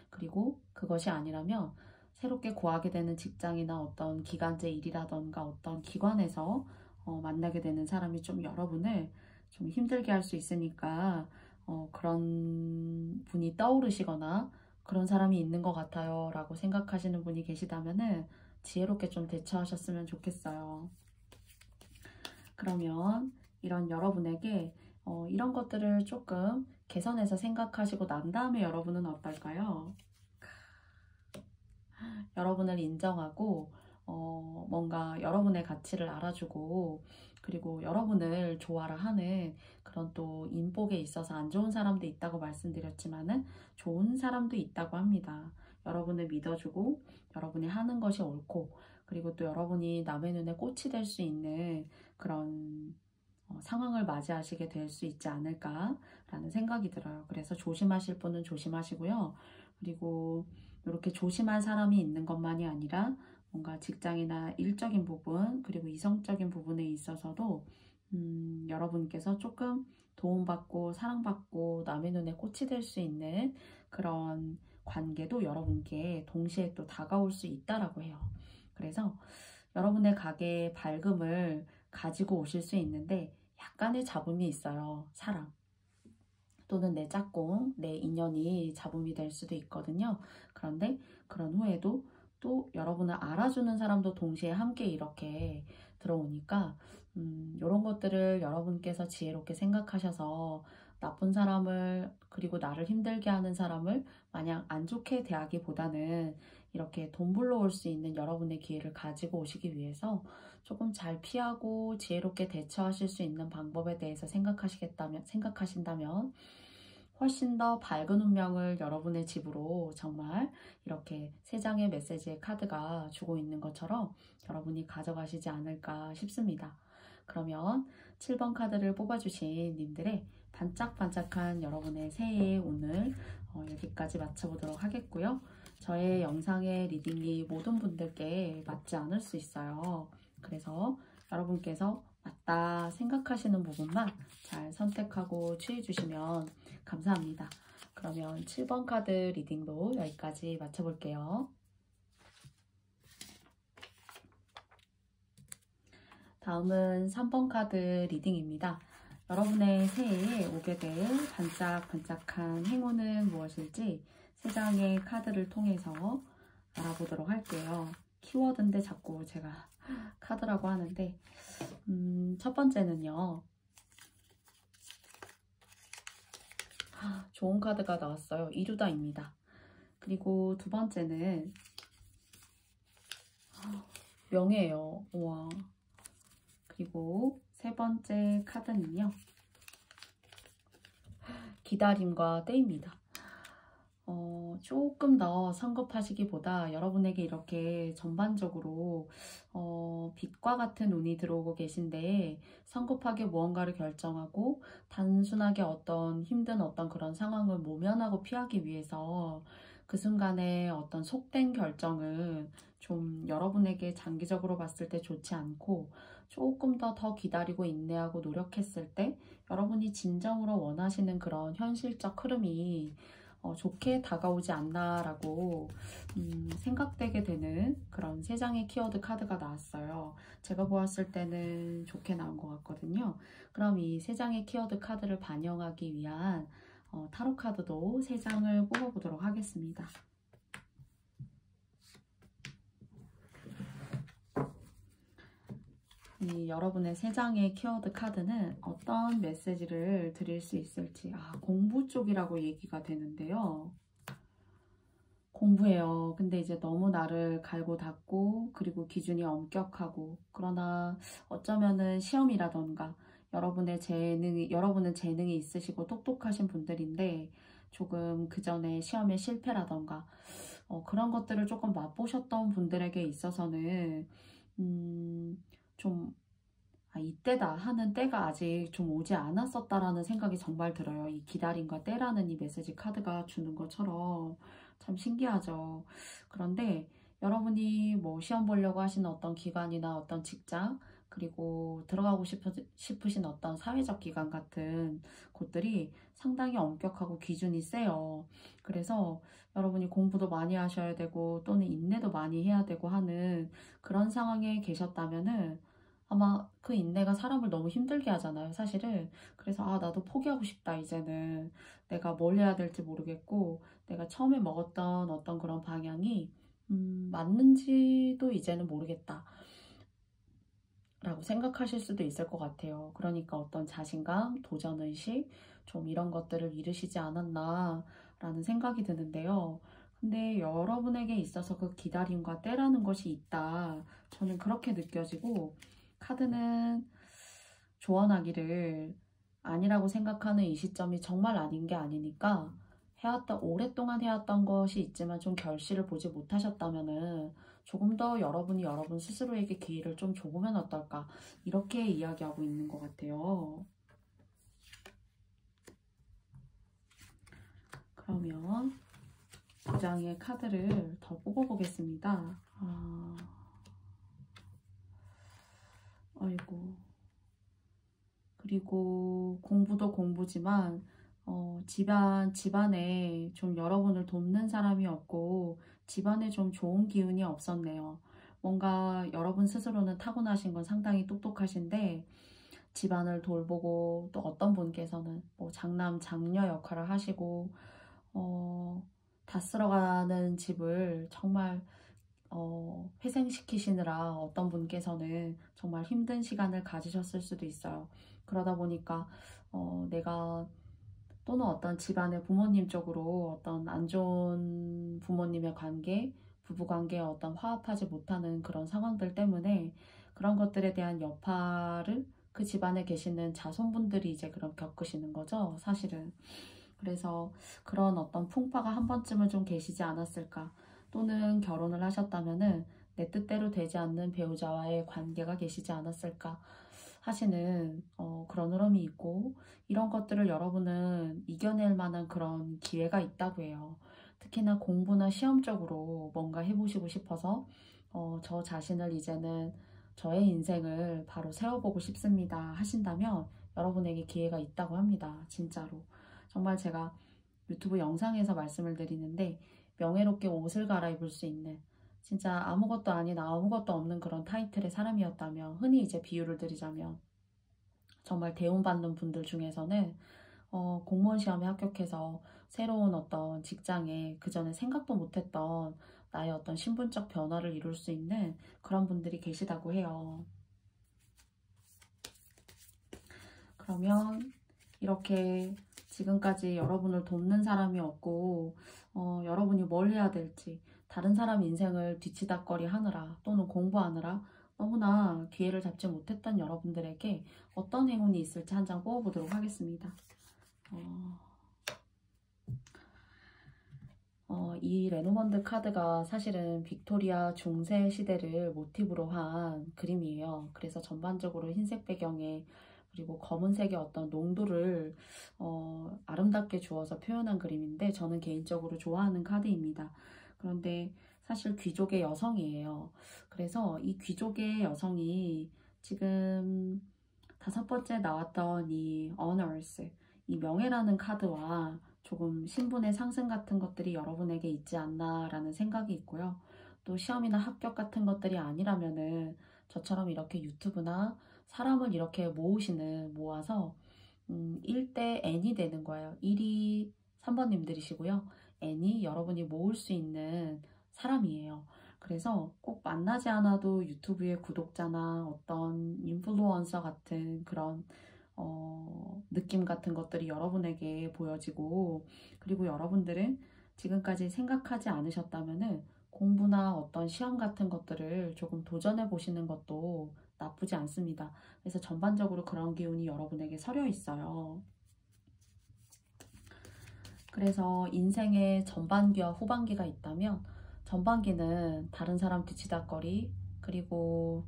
그리고 그것이 아니라면 새롭게 구하게 되는 직장이나 어떤 기간제 일이라던가 어떤 기관에서 만나게 되는 사람이 좀 여러분을 좀 힘들게 할 수 있으니까 그런 분이 떠오르시거나 그런 사람이 있는 것 같아요 라고 생각하시는 분이 계시다면은 지혜롭게 좀 대처하셨으면 좋겠어요. 그러면 이런 여러분에게 이런 것들을 조금 개선해서 생각하시고 난 다음에 여러분은 어떨까요? 여러분을 인정하고 뭔가 여러분의 가치를 알아주고, 그리고 여러분을 좋아라 하는 그런, 또 인복에 있어서 안 좋은 사람도 있다고 말씀드렸지만은 좋은 사람도 있다고 합니다. 여러분을 믿어주고 여러분이 하는 것이 옳고, 그리고 또 여러분이 남의 눈에 꽃이 될 수 있는 그런 상황을 맞이하시게 될 수 있지 않을까라는 생각이 들어요. 그래서 조심하실 분은 조심하시고요. 그리고 이렇게 조심할 사람이 있는 것만이 아니라 뭔가 직장이나 일적인 부분, 그리고 이성적인 부분에 있어서도 여러분께서 조금 도움받고 사랑받고 남의 눈에 꽃이 될 수 있는 그런 관계도 여러분께 동시에 또 다가올 수 있다라고 해요. 그래서 여러분의 가게에 밝음을 가지고 오실 수 있는데 약간의 잡음이 있어요. 사람 또는 내 짝꿍, 내 인연이 잡음이 될 수도 있거든요. 그런데 그런 후에도 또 여러분을 알아주는 사람도 동시에 함께 이렇게 들어오니까 이런 것들을 여러분께서 지혜롭게 생각하셔서 나쁜 사람을 그리고 나를 힘들게 하는 사람을 마냥 안 좋게 대하기보다는 이렇게 돈 불러올 수 있는 여러분의 기회를 가지고 오시기 위해서 조금 잘 피하고 지혜롭게 대처하실 수 있는 방법에 대해서 생각하신다면 훨씬 더 밝은 운명을 여러분의 집으로 정말 이렇게 세 장의 메시지의 카드가 주고 있는 것처럼 여러분이 가져가시지 않을까 싶습니다. 그러면 7번 카드를 뽑아주신 님들의 반짝반짝한 여러분의 새해 오늘 여기까지 마쳐보도록 하겠고요. 저의 영상의 리딩이 모든 분들께 맞지 않을 수 있어요. 그래서 여러분께서 맞다 생각하시는 부분만 잘 선택하고 취해주시면 감사합니다. 그러면 7번 카드 리딩도 여기까지 마쳐볼게요. 다음은 3번 카드 리딩입니다. 여러분의 새해에 오게 될 반짝반짝한 행운은 무엇일지 3장의 카드를 통해서 알아보도록 할게요. 키워드인데 자꾸 제가 카드라고 하는데 첫 번째는요. 좋은 카드가 나왔어요. 이루다입니다. 그리고 두 번째는 명예예요. 우와. 그리고 세 번째 카드는요. 기다림과 때입니다. 조금 더 성급하시기보다 여러분에게 이렇게 전반적으로 빛과 같은 운이 들어오고 계신데 성급하게 무언가를 결정하고 단순하게 어떤 힘든 어떤 그런 상황을 모면하고 피하기 위해서 그 순간에 어떤 속된 결정은 좀 여러분에게 장기적으로 봤을 때 좋지 않고 조금 더 기다리고 인내하고 노력했을 때 여러분이 진정으로 원하시는 그런 현실적 흐름이 좋게 다가오지 않나라고 생각되게 되는 그런 3장의 키워드 카드가 나왔어요. 제가 보았을 때는 좋게 나온 것 같거든요. 그럼 이 3장의 키워드 카드를 반영하기 위한 타로 카드도 3장을 뽑아보도록 하겠습니다. 여러분의 3장의 키워드 카드는 어떤 메시지를 드릴 수 있을지 공부 쪽이라고 얘기가 되는데요. 공부해요. 근데 이제 너무 나를 갈고 닦고 그리고 기준이 엄격하고 그러나 어쩌면은 시험이라던가 여러분은 재능이 있으시고 똑똑하신 분들인데 조금 그 전에 시험의 실패라던가 그런 것들을 조금 맛보셨던 분들에게 있어서는 좀 이때다 하는 때가 아직 좀 오지 않았었다라는 생각이 정말 들어요. 이 기다림과 때라는 이 메시지 카드가 주는 것처럼 참 신기하죠. 그런데 여러분이 뭐 시험 보려고 하시는 어떤 기관이나 어떤 직장 그리고 들어가고 싶으신 어떤 사회적 기관 같은 곳들이 상당히 엄격하고 기준이 세요. 그래서 여러분이 공부도 많이 하셔야 되고 또는 인내도 많이 해야 되고 하는 그런 상황에 계셨다면은 아마 그 인내가 사람을 너무 힘들게 하잖아요, 사실은. 그래서 나도 포기하고 싶다, 이제는. 내가 뭘 해야 될지 모르겠고 내가 처음에 먹었던 어떤 그런 방향이 맞는지도 이제는 모르겠다 라고 생각하실 수도 있을 것 같아요. 그러니까 어떤 자신감, 도전의식 좀 이런 것들을 잃으시지 않았나 라는 생각이 드는데요. 근데 여러분에게 있어서 그 기다림과 때라는 것이 있다. 저는 그렇게 느껴지고 카드는 조언하기를 아니라고 생각하는 이 시점이 정말 아닌 게 아니니까 오랫동안 해왔던 것이 있지만 좀 결실을 보지 못하셨다면은 조금 더 여러분이 여러분 스스로에게 기회를 좀 줘보면 어떨까 이렇게 이야기하고 있는 것 같아요. 그러면 2장의 카드를 더 뽑아보겠습니다. 아이고. 그리고 공부도 공부지만 집안에 좀 여러분을 돕는 사람이 없고 집안에 좀 좋은 기운이 없었네요. 뭔가 여러분 스스로는 타고나신 건 상당히 똑똑하신데 집안을 돌보고 또 어떤 분께서는 뭐 장남, 장녀 역할을 하시고 다 쓸어가는 집을 정말 회생시키시느라 어떤 분께서는 정말 힘든 시간을 가지셨을 수도 있어요. 그러다 보니까 내가 또는 어떤 집안의 부모님 쪽으로 어떤 안 좋은 부모님의 관계, 부부관계에 어떤 화합하지 못하는 그런 상황들 때문에 그런 것들에 대한 여파를 그 집안에 계시는 자손분들이 이제 그럼 겪으시는 거죠, 사실은. 그래서 그런 어떤 풍파가 한 번쯤은 좀 계시지 않았을까. 또는 결혼을 하셨다면은 내 뜻대로 되지 않는 배우자와의 관계가 계시지 않았을까 하시는 그런 흐름이 있고, 이런 것들을 여러분은 이겨낼 만한 그런 기회가 있다고 해요. 특히나 공부나 시험 적으로 뭔가 해보시고 싶어서 저 자신을 이제는 저의 인생을 바로 세워보고 싶습니다 하신다면 여러분에게 기회가 있다고 합니다. 진짜로. 정말 제가 유튜브 영상에서 말씀을 드리는데 명예롭게 옷을 갈아입을 수 있는 진짜 아무것도 아닌 아무것도 없는 그런 타이틀의 사람이었다면, 흔히 이제 비유를 드리자면 정말 대우받는 분들 중에서는 공무원 시험에 합격해서 새로운 어떤 직장에 그전에 생각도 못했던 나의 어떤 신분적 변화를 이룰 수 있는 그런 분들이 계시다고 해요. 그러면 이렇게 지금까지 여러분을 돕는 사람이 없고 여러분이 뭘 해야 될지, 다른 사람 인생을 뒤치다꺼리 하느라 또는 공부하느라 너무나 기회를 잡지 못했던 여러분들에게 어떤 행운이 있을지 한 장 뽑아보도록 하겠습니다. 이 레노먼드 카드가 사실은 빅토리아 중세 시대를 모티브로 한 그림이에요. 그래서 전반적으로 흰색 배경에 그리고 검은색의 어떤 농도를 아름답게 주어서 표현한 그림인데 저는 개인적으로 좋아하는 카드입니다. 그런데 사실 귀족의 여성이에요. 그래서 이 귀족의 여성이 지금 5번째 나왔던 이 Honors, 이 명예라는 카드와 조금 신분의 상승 같은 것들이 여러분에게 있지 않나라는 생각이 있고요. 또 시험이나 합격 같은 것들이 아니라면은 저처럼 이렇게 유튜브나 사람을 이렇게 모아서 1대 N이 되는 거예요. 1이 3번님들이시고요. N이 여러분이 모을 수 있는 사람이에요. 그래서 꼭 만나지 않아도 유튜브의 구독자나 어떤 인플루언서 같은 그런 느낌 같은 것들이 여러분에게 보여지고, 그리고 여러분들은 지금까지 생각하지 않으셨다면은 공부나 어떤 시험 같은 것들을 조금 도전해 보시는 것도 나쁘지 않습니다. 그래서 전반적으로 그런 기운이 여러분에게 서려 있어요. 그래서 인생의 전반기와 후반기가 있다면 전반기는 다른 사람 뒤치다꺼리, 그리고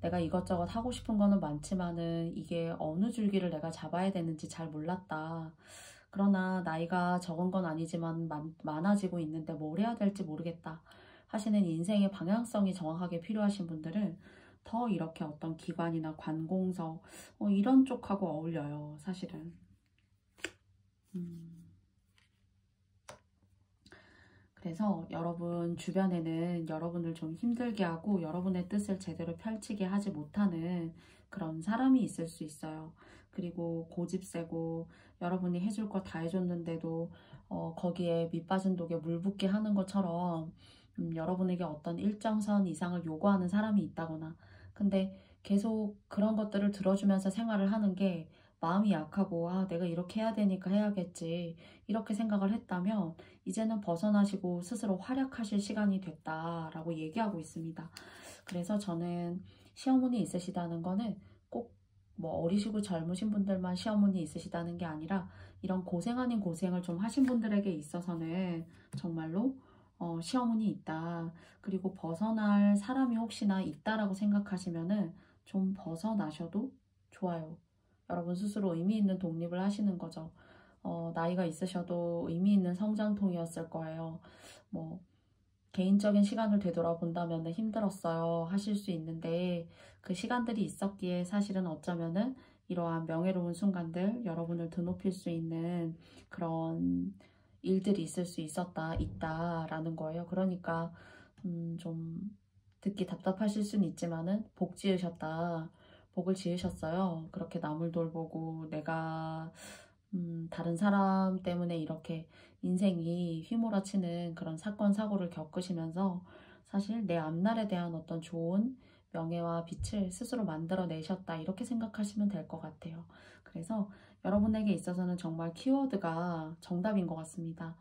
내가 이것저것 하고 싶은 거는 많지만은 이게 어느 줄기를 내가 잡아야 되는지 잘 몰랐다. 그러나 나이가 적은 건 아니지만 많아지고 있는데 뭘 해야 될지 모르겠다 하시는 인생의 방향성이 정확하게 필요하신 분들은 더 이렇게 어떤 기관이나 관공서 이런 쪽하고 어울려요, 사실은. 그래서 여러분 주변에는 여러분을 좀 힘들게 하고 여러분의 뜻을 제대로 펼치게 하지 못하는 그런 사람이 있을 수 있어요. 그리고 고집세고 여러분이 해줄 거 다 해줬는데도 거기에 밑빠진 독에 물 붓게 하는 것처럼 여러분에게 어떤 일정선 이상을 요구하는 사람이 있다거나, 근데 계속 그런 것들을 들어주면서 생활을 하는 게 마음이 약하고 내가 이렇게 해야 되니까 해야겠지 이렇게 생각을 했다면 이제는 벗어나시고 스스로 활약하실 시간이 됐다라고 얘기하고 있습니다. 그래서 저는 시어머니 있으시다는 거는 꼭 뭐 어리시고 젊으신 분들만 시어머니 있으시다는 게 아니라 이런 고생 아닌 고생을 좀 하신 분들에게 있어서는 정말로 시어머니 있다. 그리고 벗어날 사람이 혹시나 있다라고 생각하시면은 좀 벗어나셔도 좋아요. 여러분 스스로 의미 있는 독립을 하시는 거죠. 나이가 있으셔도 의미 있는 성장통이었을 거예요. 뭐 개인적인 시간을 되돌아본다면 힘들었어요 하실 수 있는데 그 시간들이 있었기에 사실은 어쩌면은 이러한 명예로운 순간들, 여러분을 드높일 수 있는 그런 일들이 있을 수 있다라는 거예요. 그러니까 좀 듣기 답답하실 수는 있지만은 복 지으셨다. 복을 지으셨어요. 그렇게 남을 돌보고 내가 다른 사람 때문에 이렇게 인생이 휘몰아치는 그런 사건, 사고를 겪으시면서 사실 내 앞날에 대한 어떤 좋은 명예와 빛을 스스로 만들어내셨다. 이렇게 생각하시면 될 것 같아요. 그래서 여러분에게 있어서는 정말 키워드가 정답인 것 같습니다.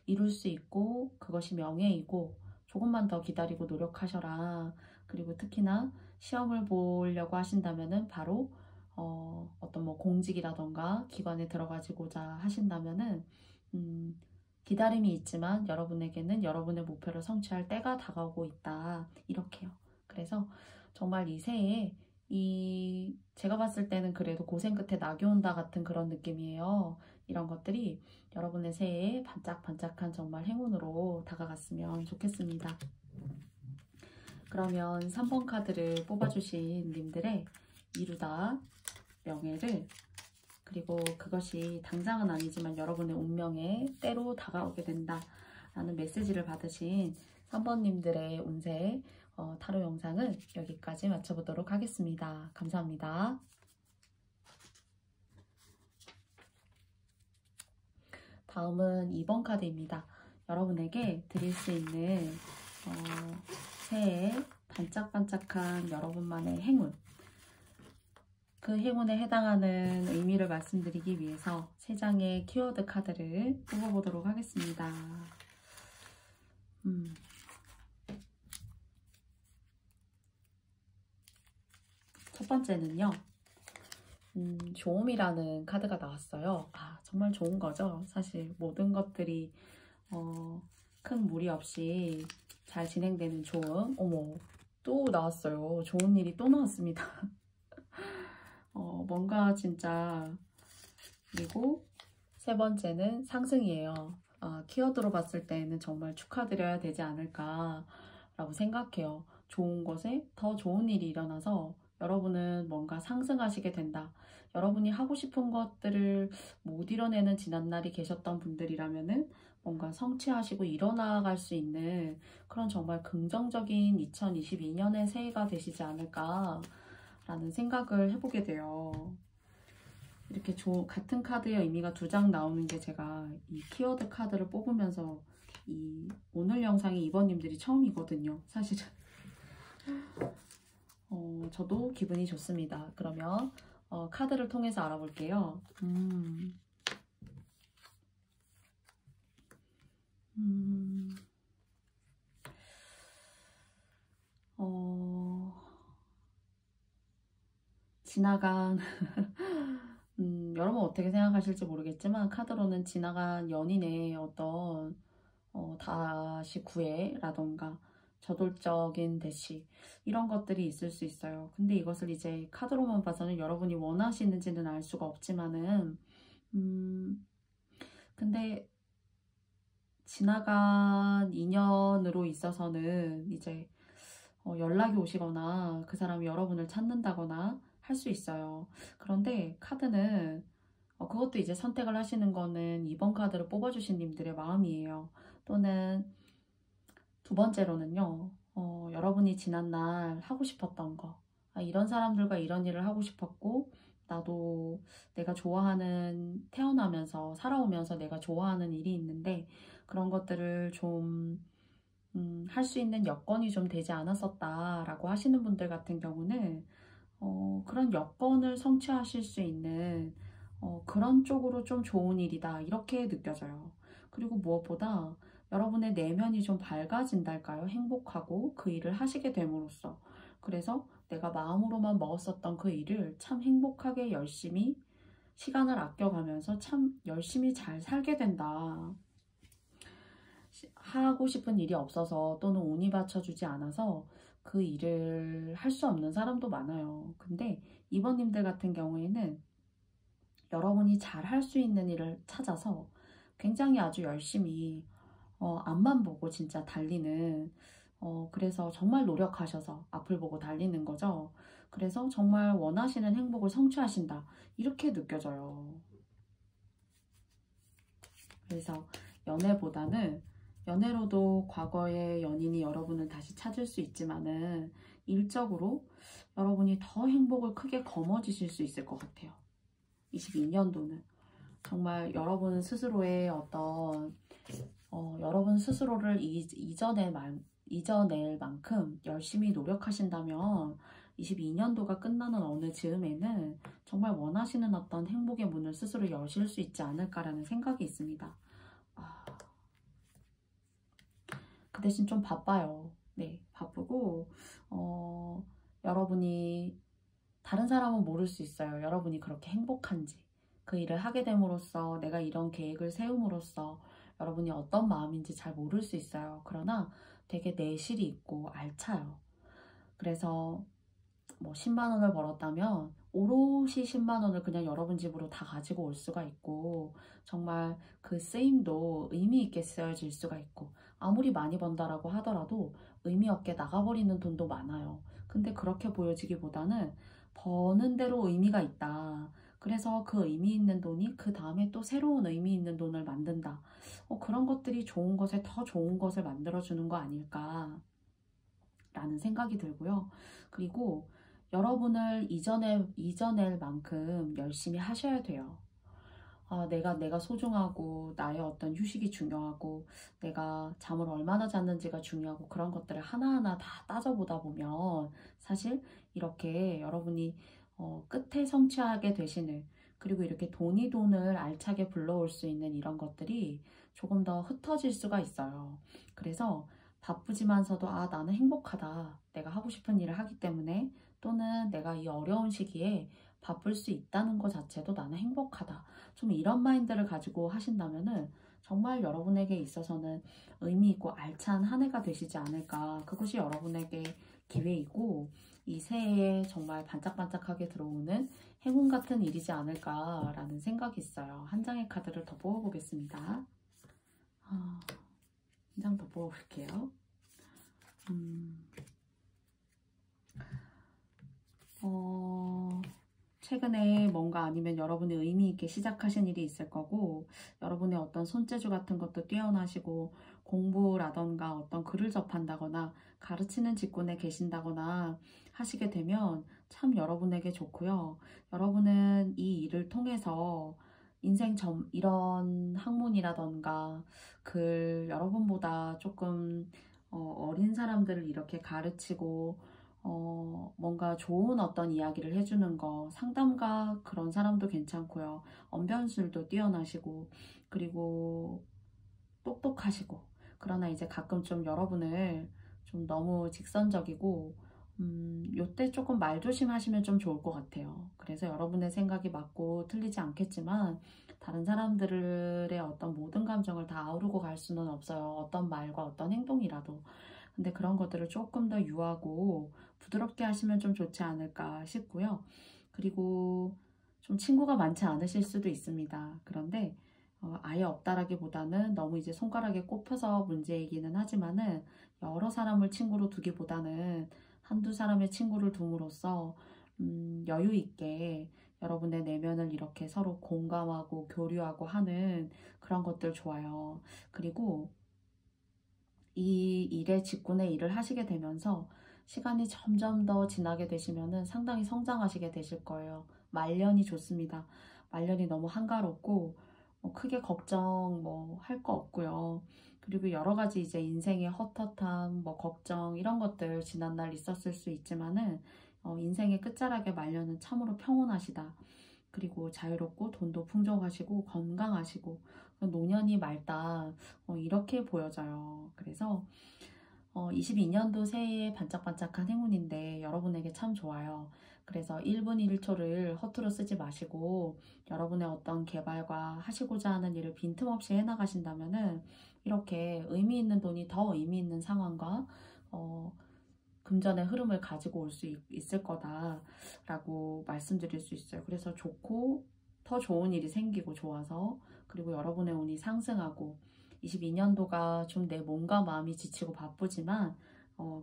이룰 수 있고 그것이 명예이고 조금만 더 기다리고 노력하셔라. 그리고 특히나 시험을 보려고 하신다면은 바로 어떤 뭐 공직이라던가 기관에 들어가지고자 하신다면은 기다림이 있지만 여러분에게는 여러분의 목표를 성취할 때가 다가오고 있다. 이렇게요. 그래서 정말 이 새해 제가 봤을 때는 그래도 고생 끝에 낙이 온다 같은 그런 느낌이에요. 이런 것들이 여러분의 새해에 반짝반짝한 정말 행운으로 다가갔으면 좋겠습니다. 그러면 3번 카드를 뽑아주신 님들의 이루다, 명예를, 그리고 그것이 당장은 아니지만 여러분의 운명에 때로 다가오게 된다 라는 메시지를 받으신 3번님들의 운세 타로 영상을 여기까지 마쳐보도록 하겠습니다. 감사합니다. 다음은 2번 카드입니다. 여러분에게 드릴 수 있는 새해 반짝반짝한 여러분만의 행운, 그 행운에 해당하는 의미를 말씀드리기 위해서 3장의 키워드 카드를 뽑아보도록 하겠습니다. 첫 번째는요. 조음이라는 카드가 나왔어요. 정말 좋은 거죠. 사실 모든 것들이 큰 무리 없이 잘 진행되는 조음. 어머, 또 나왔어요. 좋은 일이 또 나왔습니다. 뭔가 진짜. 그리고 세 번째는 상승이에요. 키워드로 봤을 때는 정말 축하드려야 되지 않을까라고 생각해요. 좋은 것에 더 좋은 일이 일어나서 여러분은 뭔가 상승하시게 된다. 여러분이 하고 싶은 것들을 못 이뤄내는 지난날이 계셨던 분들이라면은 뭔가 성취하시고 일어나갈 수 있는 그런 정말 긍정적인 2022년의 새해가 되시지 않을까라는 생각을 해보게 돼요. 이렇게 같은 카드의 의미가 2장 나오는 게 제가 이 키워드 카드를 뽑으면서 오늘 영상이 2번님들이 처음이거든요. 사실은. 저도 기분이 좋습니다. 그러면 카드를 통해서 알아볼게요. 지나간 여러분 어떻게 생각하실지 모르겠지만 카드로는 지나간 연인의 어떤 다시 구애라던가 저돌적인 대시 이런 것들이 있을 수 있어요. 근데 이것을 이제 카드로만 봐서는 여러분이 원하시는지는 알 수가 없지만은 근데 지나간 인연으로 있어서는 이제 연락이 오시거나 그 사람이 여러분을 찾는다거나 할 수 있어요. 그런데 카드는 그것도 이제 선택을 하시는 거는 2번 카드를 뽑아주신 님들의 마음이에요. 또는 2번째로는요. 여러분이 지난날 하고 싶었던 거, 이런 사람들과 이런 일을 하고 싶었고 나도 내가 좋아하는, 태어나면서 살아오면서 내가 좋아하는 일이 있는데 그런 것들을 좀 할 수 있는 여건이 좀 되지 않았었다라고 하시는 분들 같은 경우는 그런 여건을 성취하실 수 있는 그런 쪽으로 좀 좋은 일이다 이렇게 느껴져요. 그리고 무엇보다 여러분의 내면이 좀 밝아진달까요? 행복하고 그 일을 하시게 됨으로써. 그래서 내가 마음으로만 먹었었던 그 일을 참 행복하게 열심히 시간을 아껴가면서 참 열심히 잘 살게 된다. 하고 싶은 일이 없어서 또는 운이 받쳐주지 않아서 그 일을 할 수 없는 사람도 많아요. 근데 2번님들 같은 경우에는 여러분이 잘 할 수 있는 일을 찾아서 굉장히 아주 열심히 앞만 보고 진짜 달리는 그래서 정말 노력하셔서 앞을 보고 달리는 거죠. 그래서 정말 원하시는 행복을 성취하신다 이렇게 느껴져요. 그래서 연애보다는 연애로도 과거의 연인이 여러분을 다시 찾을 수 있지만은 일적으로 여러분이 더 행복을 크게 거머쥐실 수 있을 것 같아요. 22년도는 정말 여러분 스스로의 어떤 여러분 스스로를 이겨낼 만큼 열심히 노력하신다면 22년도가 끝나는 어느 즈음에는 정말 원하시는 어떤 행복의 문을 스스로 여실 수 있지 않을까라는 생각이 있습니다. 그 대신 좀 바빠요. 네, 바쁘고 여러분이 다른 사람은 모를 수 있어요. 여러분이 그렇게 행복한지. 그 일을 하게 됨으로써 내가 이런 계획을 세움으로써 여러분이 어떤 마음인지 잘 모를 수 있어요. 그러나 되게 내실이 있고 알차요. 그래서 뭐 10만 원을 벌었다면 오롯이 10만 원을 그냥 여러분 집으로 다 가지고 올 수가 있고 정말 그 쓰임도 의미 있게 쓰여질 수가 있고 아무리 많이 번다라고 하더라도 의미 없게 나가버리는 돈도 많아요. 근데 그렇게 보여지기보다는 버는 대로 의미가 있다. 그래서 그 의미 있는 돈이 그 다음에 또 새로운 의미 있는 돈을 만든다. 그런 것들이 좋은 것에 더 좋은 것을 만들어주는 거 아닐까 라는 생각이 들고요. 그리고 여러분을 이겨낼 만큼 열심히 하셔야 돼요. 내가 소중하고 나의 어떤 휴식이 중요하고 내가 잠을 얼마나 잤는지가 중요하고 그런 것들을 하나하나 다 따져보다 보면 사실 이렇게 여러분이 끝에 성취하게 되시는 그리고 이렇게 돈을 알차게 불러올 수 있는 이런 것들이 조금 더 흩어질 수가 있어요. 그래서 바쁘지만서도 나는 행복하다. 내가 하고 싶은 일을 하기 때문에 또는 내가 이 어려운 시기에 바쁠 수 있다는 것 자체도 나는 행복하다. 좀 이런 마인드를 가지고 하신다면은 정말 여러분에게 있어서는 의미 있고 알찬 한 해가 되시지 않을까. 그것이 여러분에게 기회이고 이 새해에 정말 반짝반짝하게 들어오는 행운 같은 일이지 않을까라는 생각이 있어요. 한 장의 카드를 더 뽑아보겠습니다. 한 장 더 뽑아볼게요. 최근에 뭔가 아니면 여러분이 의미 있게 시작하신 일이 있을 거고 여러분의 어떤 손재주 같은 것도 뛰어나시고 공부라던가 어떤 글을 접한다거나 가르치는 직군에 계신다거나 하시게 되면 참 여러분에게 좋고요. 여러분은 이 일을 통해서 이런 학문이라던가 글 여러분보다 조금 어린 사람들을 이렇게 가르치고 뭔가 좋은 어떤 이야기를 해주는 거, 상담가 그런 사람도 괜찮고요. 언변술도 뛰어나시고, 그리고 똑똑하시고, 그러나 이제 가끔 좀 여러분을 좀 너무 직선적이고, 요때 조금 말 조심하시면 좀 좋을 것 같아요. 그래서 여러분의 생각이 맞고 틀리지 않겠지만, 다른 사람들의 어떤 모든 감정을 다 아우르고 갈 수는 없어요. 어떤 말과 어떤 행동이라도. 근데 그런 것들을 조금 더 유하고 부드럽게 하시면 좀 좋지 않을까 싶고요. 그리고 좀 친구가 많지 않으실 수도 있습니다. 그런데 아예 없다라기보다는 너무 이제 손가락에 꼽혀서 문제이기는 하지만은 여러 사람을 친구로 두기보다는 한두 사람의 친구를 둠으로써 여유 있게 여러분의 내면을 이렇게 서로 공감하고 교류하고 하는 그런 것들 좋아요. 그리고 이 일에 직군의 일을 하시게 되면서 시간이 점점 더 지나게 되시면은 상당히 성장하시게 되실 거예요. 말년이 좋습니다. 말년이 너무 한가롭고 크게 걱정 할 거 없고요. 그리고 여러 가지 이제 인생의 헛헛함, 걱정 이런 것들 지난날 있었을 수 있지만은 인생의 끝자락의 말년은 참으로 평온하시다. 그리고 자유롭고 돈도 풍족하시고 건강하시고 노년이 맑다 이렇게 보여져요. 그래서 22년도 새해의 반짝반짝한 행운인데 여러분에게 참 좋아요. 그래서 1분 1초를 허투루 쓰지 마시고 여러분의 어떤 개발과 하시고자 하는 일을 빈틈없이 해나가신다면은 이렇게 의미 있는 돈이 더 의미 있는 상황과 금전의 흐름을 가지고 올 수 있을 거다라고 말씀드릴 수 있어요. 그래서 좋고 더 좋은 일이 생기고 좋아서 그리고 여러분의 운이 상승하고 22년도가 좀 내 몸과 마음이 지치고 바쁘지만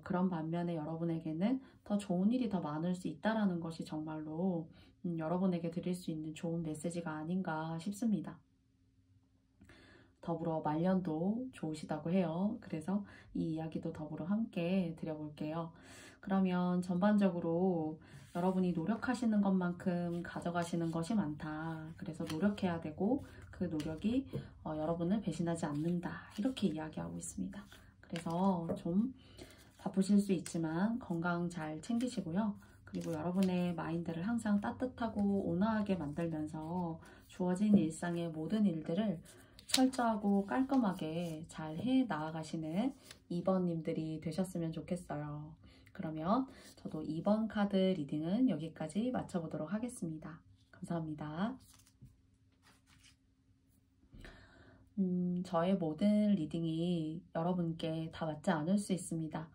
그런 반면에 여러분에게는 더 좋은 일이 더 많을 수 있다라는 것이 정말로 여러분에게 드릴 수 있는 좋은 메시지가 아닌가 싶습니다. 더불어 말년도 좋으시다고 해요. 그래서 이 이야기도 더불어 함께 드려볼게요. 그러면 전반적으로 여러분이 노력하시는 것만큼 가져가시는 것이 많다. 그래서 노력해야 되고 그 노력이 여러분을 배신하지 않는다. 이렇게 이야기하고 있습니다. 그래서 좀 바쁘실 수 있지만 건강 잘 챙기시고요. 그리고 여러분의 마인드를 항상 따뜻하고 온화하게 만들면서 주어진 일상의 모든 일들을 철저하고 깔끔하게 잘 해 나아가시는 2번님들이 되셨으면 좋겠어요. 그러면 저도 2번 카드 리딩은 여기까지 마쳐보도록 하겠습니다. 감사합니다. 저의 모든 리딩이 여러분께 다 맞지 않을 수 있습니다.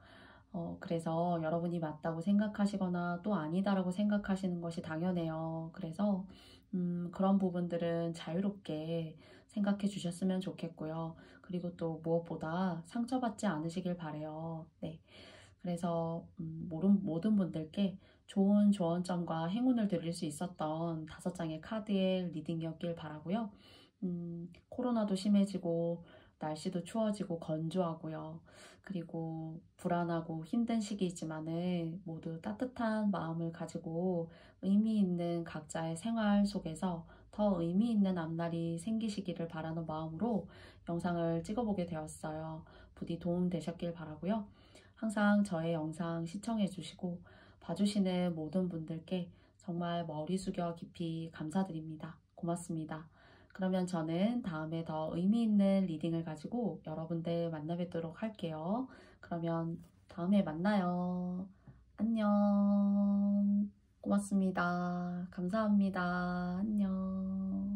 그래서 여러분이 맞다고 생각하시거나 또 아니다라고 생각하시는 것이 당연해요. 그래서 그런 부분들은 자유롭게 생각해 주셨으면 좋겠고요. 그리고 또 무엇보다 상처받지 않으시길 바래요. 네. 그래서 모든 분들께 좋은 조언점과 행운을 드릴 수 있었던 5장의 카드의 리딩이었길 바라고요. 코로나도 심해지고 날씨도 추워지고 건조하고요. 그리고 불안하고 힘든 시기이지만은 모두 따뜻한 마음을 가지고 의미 있는 각자의 생활 속에서 더 의미 있는 앞날이 생기시기를 바라는 마음으로 영상을 찍어보게 되었어요. 부디 도움 되셨길 바라고요. 항상 저의 영상 시청해 주시고 봐주시는 모든 분들께 정말 머리 숙여 깊이 감사드립니다. 고맙습니다. 그러면 저는 다음에 더 의미 있는 리딩을 가지고 여러분들 만나 뵙도록 할게요. 그러면 다음에 만나요. 안녕. 고맙습니다. 감사합니다. 안녕.